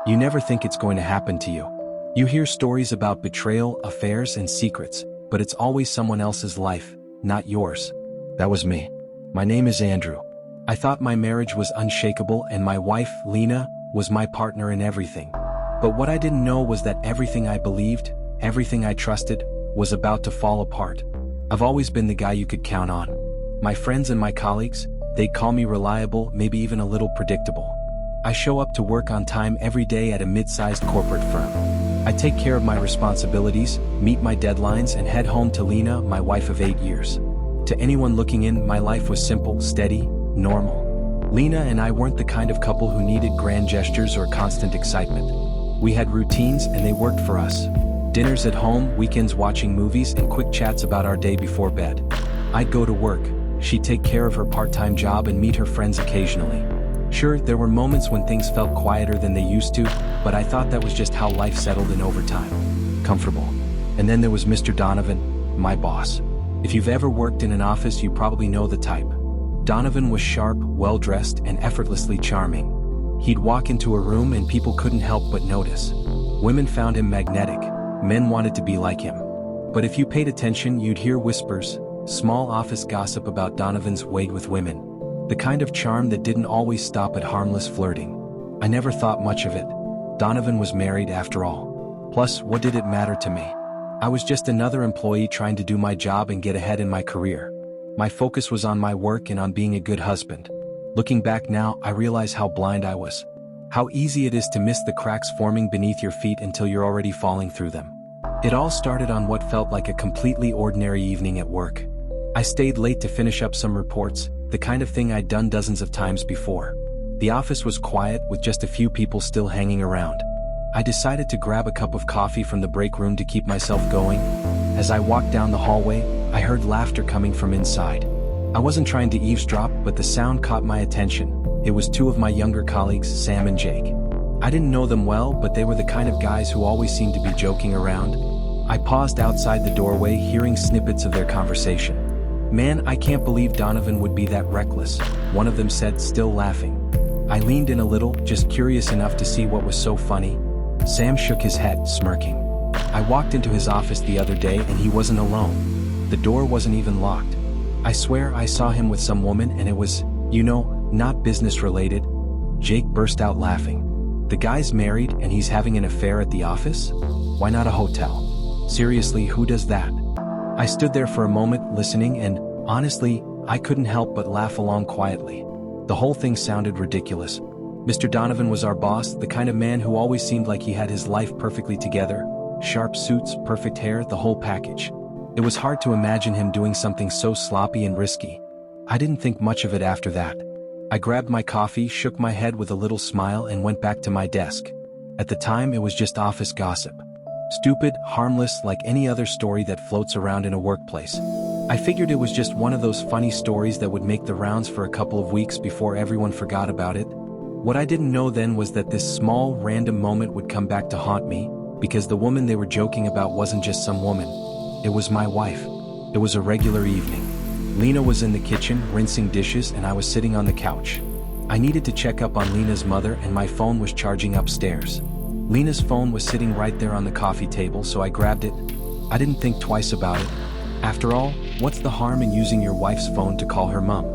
You never think it's going to happen to you. You hear stories about betrayal, affairs, and secrets, but it's always someone else's life, not yours. That was me. My name is Andrew. I thought my marriage was unshakable and my wife, Lena, was my partner in everything. But what I didn't know was that everything I believed, everything I trusted, was about to fall apart. I've always been the guy you could count on. My friends and my colleagues, they'd call me reliable, maybe even a little predictable. I show up to work on time every day at a mid-sized corporate firm. I take care of my responsibilities, meet my deadlines, and head home to Lena, my wife of 8 years. To anyone looking in, my life was simple, steady, normal. Lena and I weren't the kind of couple who needed grand gestures or constant excitement. We had routines and they worked for us. Dinners at home, weekends watching movies, and quick chats about our day before bed. I'd go to work, she'd take care of her part-time job and meet her friends occasionally. Sure, there were moments when things felt quieter than they used to, but I thought that was just how life settled in over time. Comfortable. And then there was Mr. Donovan, my boss. If you've ever worked in an office, you probably know the type. Donovan was sharp, well-dressed, and effortlessly charming. He'd walk into a room and people couldn't help but notice. Women found him magnetic. Men wanted to be like him. But if you paid attention, you'd hear whispers, small office gossip about Donovan's way with women. The kind of charm that didn't always stop at harmless flirting. I never thought much of it. Donovan was married after all. Plus, what did it matter to me? I was just another employee trying to do my job and get ahead in my career. My focus was on my work and on being a good husband. Looking back now, I realize how blind I was. How easy it is to miss the cracks forming beneath your feet until you're already falling through them. It all started on what felt like a completely ordinary evening at work. I stayed late to finish up some reports, the kind of thing I'd done dozens of times before. The office was quiet with just a few people still hanging around. I decided to grab a cup of coffee from the break room to keep myself going. As I walked down the hallway, I heard laughter coming from inside. I wasn't trying to eavesdrop, but the sound caught my attention. It was two of my younger colleagues, Sam and Jake. I didn't know them well, but they were the kind of guys who always seemed to be joking around. I paused outside the doorway, hearing snippets of their conversation. "Man, I can't believe Donovan would be that reckless," one of them said, still laughing. I leaned in a little, just curious enough to see what was so funny. Sam shook his head, smirking. I walked into his office the other day and he wasn't alone. The door wasn't even locked. I swear I saw him with some woman and it was, not business related. Jake burst out laughing. The guy's married and he's having an affair at the office? Why not a hotel? Seriously, who does that? I stood there for a moment, listening, and, honestly, I couldn't help but laugh along quietly. The whole thing sounded ridiculous. Mr. Donovan was our boss, the kind of man who always seemed like he had his life perfectly together. Sharp suits, perfect hair, the whole package. It was hard to imagine him doing something so sloppy and risky. I didn't think much of it after that. I grabbed my coffee, shook my head with a little smile, and went back to my desk. At the time, it was just office gossip. Stupid, harmless, like any other story that floats around in a workplace. I figured it was just one of those funny stories that would make the rounds for a couple of weeks before everyone forgot about it. What I didn't know then was that this small, random moment would come back to haunt me, because the woman they were joking about wasn't just some woman. It was my wife. It was a regular evening. Lena was in the kitchen, rinsing dishes, and I was sitting on the couch. I needed to check up on Lena's mother and my phone was charging upstairs. Lena's phone was sitting right there on the coffee table, so I grabbed it. I didn't think twice about it. After all, what's the harm in using your wife's phone to call her mom?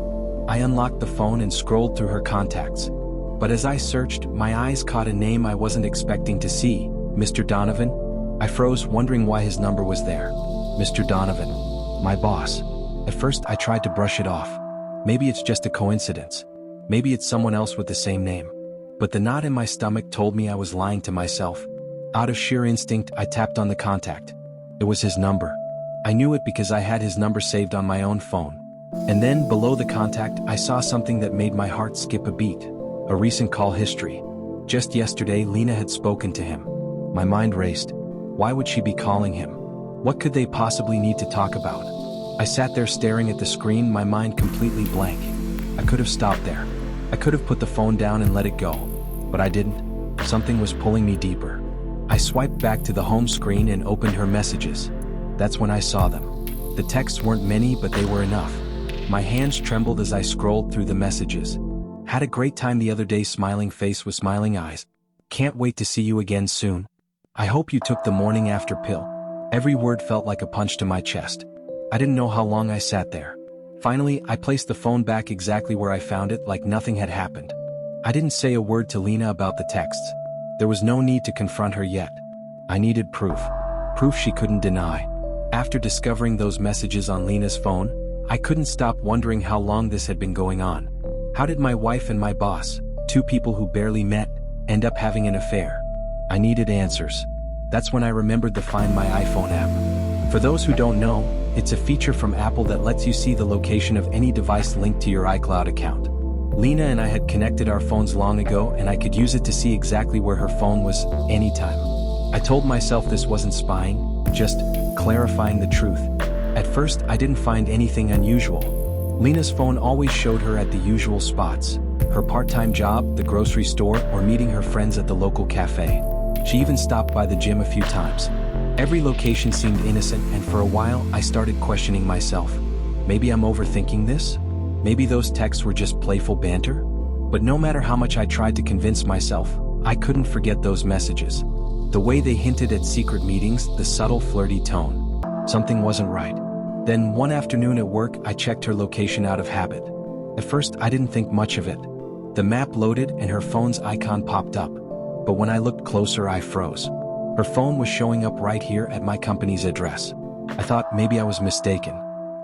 I unlocked the phone and scrolled through her contacts. But as I searched, my eyes caught a name I wasn't expecting to see. Mr. Donovan? I froze, wondering why his number was there. Mr. Donovan. My boss. At first, I tried to brush it off. Maybe it's just a coincidence. Maybe it's someone else with the same name. But the knot in my stomach told me I was lying to myself. Out of sheer instinct, I tapped on the contact. It was his number. I knew it because I had his number saved on my own phone. And then, below the contact, I saw something that made my heart skip a beat. A recent call history. Just yesterday, Lena had spoken to him. My mind raced. Why would she be calling him? What could they possibly need to talk about? I sat there staring at the screen, my mind completely blank. I could have stopped there. I could have put the phone down and let it go. But I didn't. Something was pulling me deeper. I swiped back to the home screen and opened her messages. That's when I saw them. The texts weren't many, but they were enough. My hands trembled as I scrolled through the messages. Had a great time the other day, smiling face with smiling eyes. Can't wait to see you again soon. I hope you took the morning after pill. Every word felt like a punch to my chest. I didn't know how long I sat there. Finally, I placed the phone back exactly where I found it, like nothing had happened. I didn't say a word to Lena about the texts. There was no need to confront her yet. I needed proof. Proof she couldn't deny. After discovering those messages on Lena's phone, I couldn't stop wondering how long this had been going on. How did my wife and my boss, two people who barely met, end up having an affair? I needed answers. That's when I remembered the Find My iPhone app. For those who don't know, it's a feature from Apple that lets you see the location of any device linked to your iCloud account. Lena and I had connected our phones long ago, and I could use it to see exactly where her phone was, anytime. I told myself this wasn't spying, just clarifying the truth. At first, I didn't find anything unusual. Lena's phone always showed her at the usual spots: her part-time job, the grocery store, or meeting her friends at the local cafe. She even stopped by the gym a few times. Every location seemed innocent, and for a while, I started questioning myself. Maybe I'm overthinking this? Maybe those texts were just playful banter? But no matter how much I tried to convince myself, I couldn't forget those messages. The way they hinted at secret meetings, the subtle flirty tone. Something wasn't right. Then one afternoon at work, I checked her location out of habit. At first, I didn't think much of it. The map loaded and her phone's icon popped up. But when I looked closer, I froze. Her phone was showing up right here at my company's address. I thought maybe I was mistaken.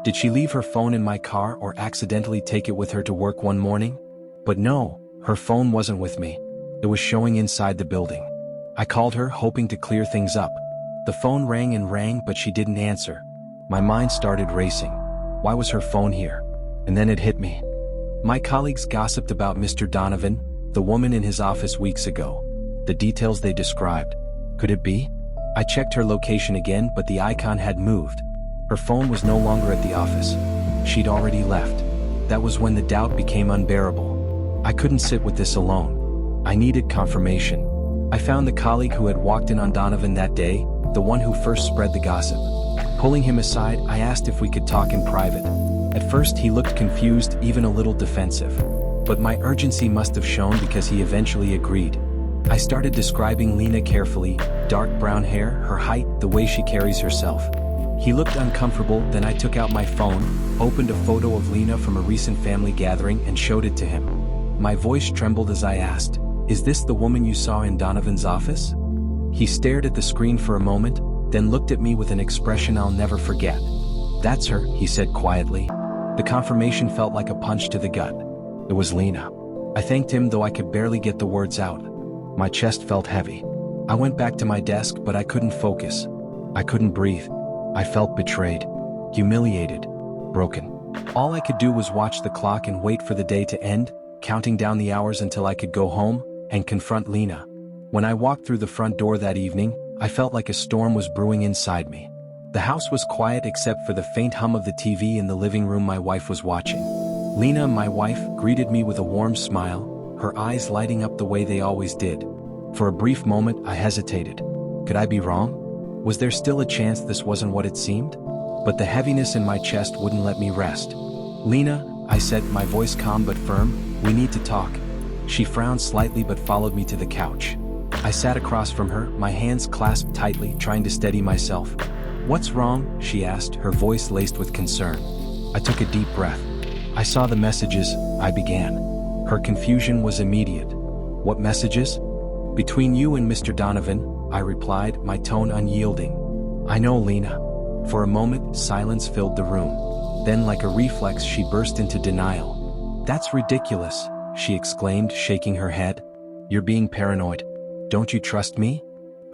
Did she leave her phone in my car or accidentally take it with her to work one morning? But no, her phone wasn't with me. It was showing inside the building. I called her, hoping to clear things up. The phone rang and rang, but she didn't answer. My mind started racing. Why was her phone here? And then it hit me. My colleagues gossiped about Mr. Donovan, the woman in his office weeks ago. The details they described. Could it be? I checked her location again, but the icon had moved. Her phone was no longer at the office. She'd already left. That was when the doubt became unbearable. I couldn't sit with this alone. I needed confirmation. I found the colleague who had walked in on Donovan that day, the one who first spread the gossip. Pulling him aside, I asked if we could talk in private. At first, he looked confused, even a little defensive. But my urgency must have shown, because he eventually agreed. I started describing Lena carefully: dark brown hair, her height, the way she carries herself. He looked uncomfortable, then I took out my phone, opened a photo of Lena from a recent family gathering, and showed it to him. My voice trembled as I asked, "Is this the woman you saw in Donovan's office?" He stared at the screen for a moment, then looked at me with an expression I'll never forget. "That's her," he said quietly. The confirmation felt like a punch to the gut. It was Lena. I thanked him, though I could barely get the words out. My chest felt heavy. I went back to my desk, but I couldn't focus. I couldn't breathe. I felt betrayed, humiliated, broken. All I could do was watch the clock and wait for the day to end, counting down the hours until I could go home and confront Lena. When I walked through the front door that evening, I felt like a storm was brewing inside me. The house was quiet except for the faint hum of the TV in the living room my wife was watching. Lena, my wife, greeted me with a warm smile, her eyes lighting up the way they always did. For a brief moment, I hesitated. Could I be wrong? Was there still a chance this wasn't what it seemed? But the heaviness in my chest wouldn't let me rest. "Lena," I said, my voice calm but firm, "we need to talk." She frowned slightly but followed me to the couch. I sat across from her, my hands clasped tightly, trying to steady myself. "What's wrong?" she asked, her voice laced with concern. I took a deep breath. "I saw the messages," I began. Her confusion was immediate. "What messages?" "Between you and Mr. Donovan," I replied, my tone unyielding. "I know, Lena." For a moment, silence filled the room. Then, like a reflex, she burst into denial. "That's ridiculous," she exclaimed, shaking her head. "You're being paranoid. Don't you trust me?"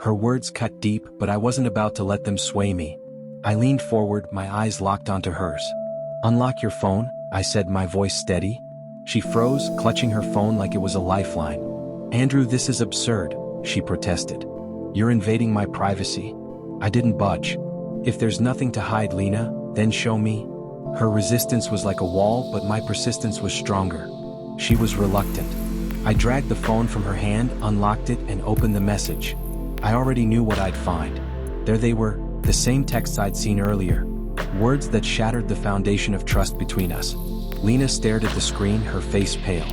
Her words cut deep, but I wasn't about to let them sway me. I leaned forward, my eyes locked onto hers. "Unlock your phone," I said, my voice steady. She froze, clutching her phone like it was a lifeline. "Andrew, this is absurd," she protested. "You're invading my privacy." I didn't budge. "If there's nothing to hide, Lena, then show me." Her resistance was like a wall, but my persistence was stronger. She was reluctant. I dragged the phone from her hand, unlocked it, and opened the message. I already knew what I'd find. There they were, the same texts I'd seen earlier. Words that shattered the foundation of trust between us. Lena stared at the screen, her face pale.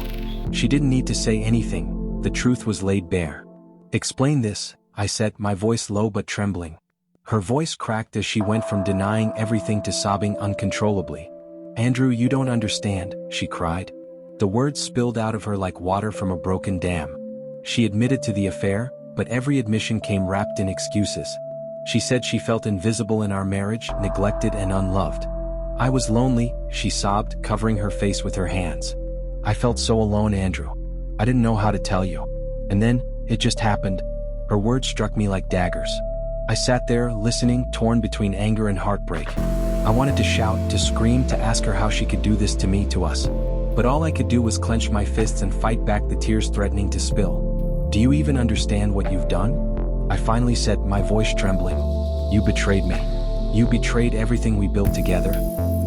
She didn't need to say anything. The truth was laid bare. Explain this, I said, my voice low but trembling. Her voice cracked as she went from denying everything to sobbing uncontrollably. Andrew, you don't understand, she cried. The words spilled out of her like water from a broken dam. She admitted to the affair, but every admission came wrapped in excuses. She said she felt invisible in our marriage, neglected and unloved. I was lonely, she sobbed, covering her face with her hands. I felt so alone, Andrew. I didn't know how to tell you. And then, it just happened. Her words struck me like daggers. I sat there, listening, torn between anger and heartbreak. I wanted to shout, to scream, to ask her how she could do this to me, to us. But all I could do was clench my fists and fight back the tears threatening to spill. Do you even understand what you've done? I finally said, my voice trembling. You betrayed me. You betrayed everything we built together.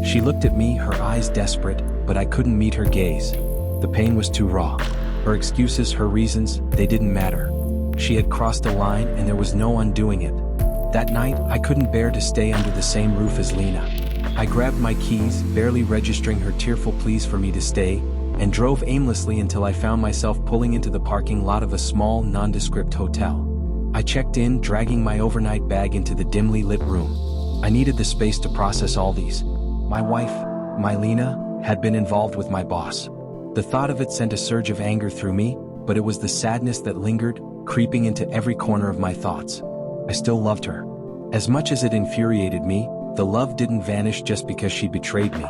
She looked at me, her eyes desperate, but I couldn't meet her gaze. The pain was too raw. Her excuses, her reasons, they didn't matter. She had crossed a line and there was no undoing it. That night, I couldn't bear to stay under the same roof as Lena. I grabbed my keys, barely registering her tearful pleas for me to stay, and drove aimlessly until I found myself pulling into the parking lot of a small, nondescript hotel. I checked in, dragging my overnight bag into the dimly lit room. I needed the space to process all these. My wife, my Lena, had been involved with my boss. The thought of it sent a surge of anger through me, but it was the sadness that lingered, creeping into every corner of my thoughts. I still loved her. As much as it infuriated me, the love didn't vanish just because she betrayed me.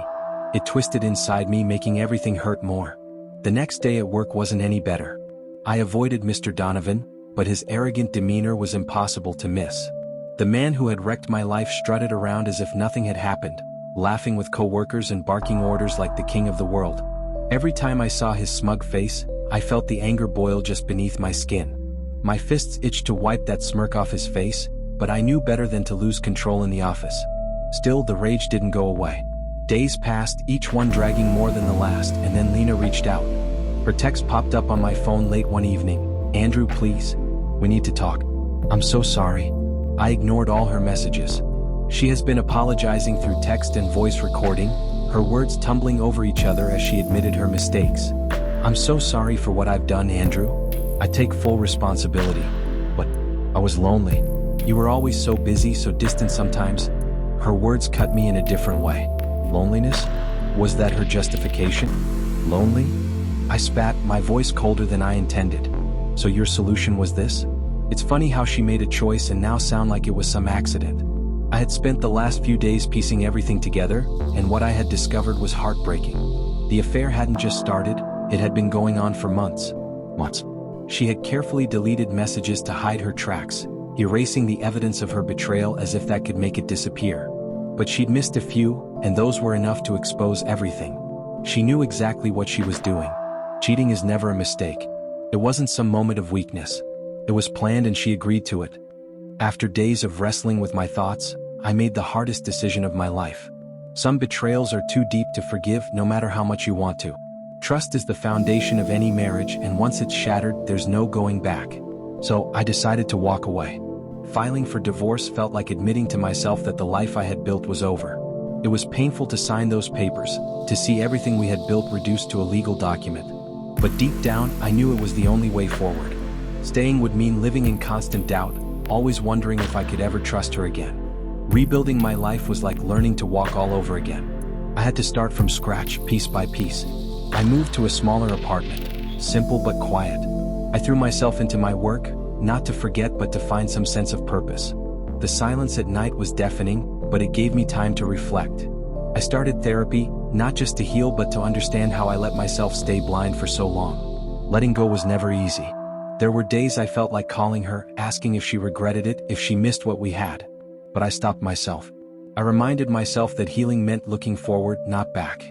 It twisted inside me, making everything hurt more. The next day at work wasn't any better. I avoided Mr. Donovan, but his arrogant demeanor was impossible to miss. The man who had wrecked my life strutted around as if nothing had happened, laughing with coworkers and barking orders like the king of the world. Every time I saw his smug face, I felt the anger boil just beneath my skin. My fists itched to wipe that smirk off his face, but I knew better than to lose control in the office. Still, the rage didn't go away. Days passed, each one dragging more than the last, and then Lena reached out. Her text popped up on my phone late one evening. Andrew, please. We need to talk. I'm so sorry. I ignored all her messages. She has been apologizing through text and voice recording, her words tumbling over each other as she admitted her mistakes. I'm so sorry for what I've done, Andrew. I take full responsibility. But I was lonely. You were always so busy, so distant sometimes. Her words cut me in a different way. Loneliness? Was that her justification? Lonely? I spat, my voice colder than I intended. So your solution was this? It's funny how she made a choice and now sound like it was some accident. I had spent the last few days piecing everything together, and what I had discovered was heartbreaking. The affair hadn't just started, it had been going on for months. Months. She had carefully deleted messages to hide her tracks, erasing the evidence of her betrayal as if that could make it disappear. But she'd missed a few, and those were enough to expose everything. She knew exactly what she was doing. Cheating is never a mistake. It wasn't some moment of weakness. It was planned and she agreed to it. After days of wrestling with my thoughts, I made the hardest decision of my life. Some betrayals are too deep to forgive no matter how much you want to. Trust is the foundation of any marriage, and once it's shattered, there's no going back. So I decided to walk away. Filing for divorce felt like admitting to myself that the life I had built was over. It was painful to sign those papers, to see everything we had built reduced to a legal document. But deep down, I knew it was the only way forward. Staying would mean living in constant doubt, always wondering if I could ever trust her again. Rebuilding my life was like learning to walk all over again. I had to start from scratch, piece by piece. I moved to a smaller apartment, simple but quiet. I threw myself into my work, not to forget but to find some sense of purpose. The silence at night was deafening, but it gave me time to reflect. I started therapy, not just to heal but to understand how I let myself stay blind for so long. Letting go was never easy. There were days I felt like calling her, asking if she regretted it, if she missed what we had. But I stopped myself. I reminded myself that healing meant looking forward, not back.